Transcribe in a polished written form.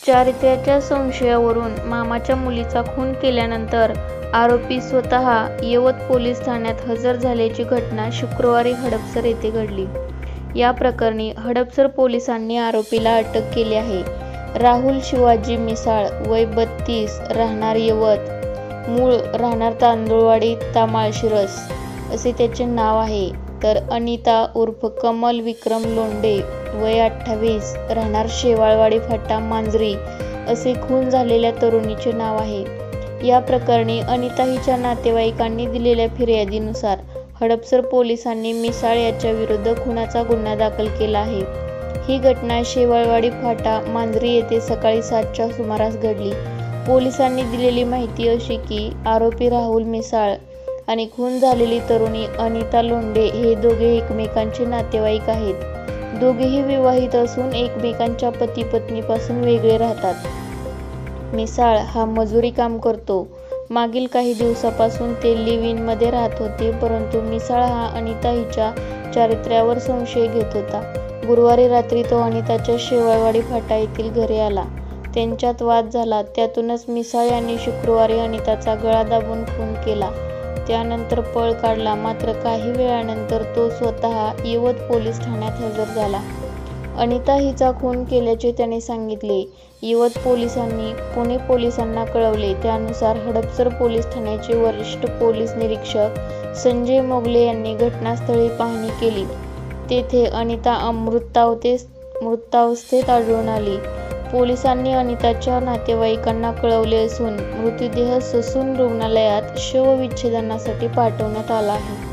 चारित्र्याच्या संशयावरून मामाच्या मुलीचा खून केल्यानंतर आरोपी स्वतः यवत पोलीस ठाण्यात हजर झाल्याची घटना शुक्रवारी हडपसर येथे घडली. या प्रकरणी हडपसर पोलिसांनी आरोपीला अटक केली आहे. राहुल शिवाजी मिसाळ, वय 32, राहणार यवत, मूळ राहणार तांदुळवाडी तामाळशिरस असे त्याचे नाव आहे. तर अनिता उर्फ कमल विक्रम लोंढे, वय 28, राहणार शेवाळवाडी फाटा मांजरी असे खून झालेल्या तरुणीचे नाव आहे. या प्रकरणी अनिता हिच्या नातेवाईकांनी दिलेल्या फिर्यादीनुसार हडपसर पोलिसांनी मिसाळ याच्या विरुद्ध खुनाचा गुन्हा दाखल केला आहे. ही घटना शेवाळवाडी फाटा मांजरी येथे सकाळी 7च्या सुमारास घडली. पोलिसांनी दिलेली माहिती अशी की आरोपी राहुल मिसाळ आणि खून झालेली तरुणी अनिता लोंढे हे दोघे एकमेकांचे नातेवाईक आहेत. दोघेही विवाहित असून एकमेकांच्या पती पत्नीपासून वेगळे राहतात. मिसाळ हा मजुरी काम करतो. मागील काही दिवसापासून ते लिव्ह इन मध्ये राहत होते, परंतु मिसाळ हा अनिता हिच्या चारित्र्यावर संशय घेत होता. गुरुवारी रात्री तो अनिताच्या शेवाळवाडी फाटा येथील घरी आला. त्यांच्यात वाद झाला. त्यातूनच मिसाळ यांनी शुक्रवारी अनिताचा गळा दाबून खून केला. त्यानंतर पळ काढला. मात्र काही वेळानंतर तो स्वतः यवत पोलीस ठाण्यात हजर झाला. अनिता हिचा खून केल्याचे त्याने सांगितले. यवत पोलिसांनी पुणे पोलिसांना कळवले. त्यानुसार हडपसर पोलीस ठाण्याचे वरिष्ठ पोलीस निरीक्षक संजय मोगले यांनी घटनास्थळी पाहणी केली. तेथे अनिता मृतावस्थेत आढळून आली. पोलिसांनी अनिताच्या नातेवाईकांना कळवले असून मृतदेह ससून रुग्णालयात शवविच्छेदनासाठी पाठवण्यात आला आहे.